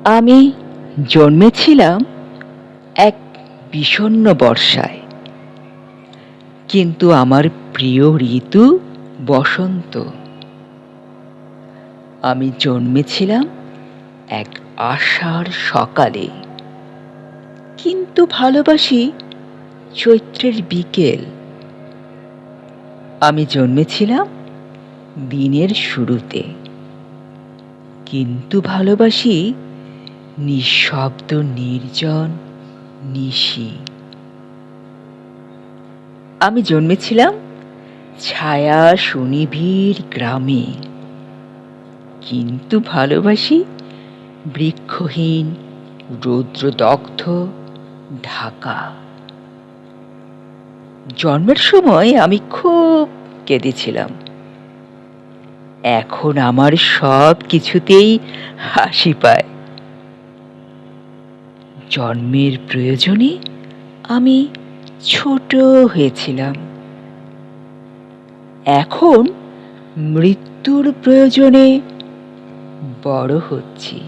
আমি জন্মেছিলাম এক বিষণ্ণ বর্ষায়, কিন্তু আমার প্রিয় ঋতু বসন্ত। আমি জন্মেছিলাম এক আষাঢ় সকালে, কিন্তু ভালোবাসি চৈত্রের বিকেল। আমি জন্মেছিলাম দিনের শুরুতে, কিন্তু ভালোবাসি নিঃশব্দ নির্জন নিশি। আমি জন্মেছিলাম ছায়া সুনিবিড় গ্রামে, কিন্তু ভালোবাসি বৃক্ষহীন রৌদ্রদগ্ধ ঢাকা। জন্মের সময় আমি খুব কেঁদেছিলাম। এখন আমার সব কিছুতেই হাসি পায়। জন্মের প্রয়োজনে আমি ছোট হয়েছিলাম, এখন মৃত্যুর প্রয়োজনে বড় হচ্ছি।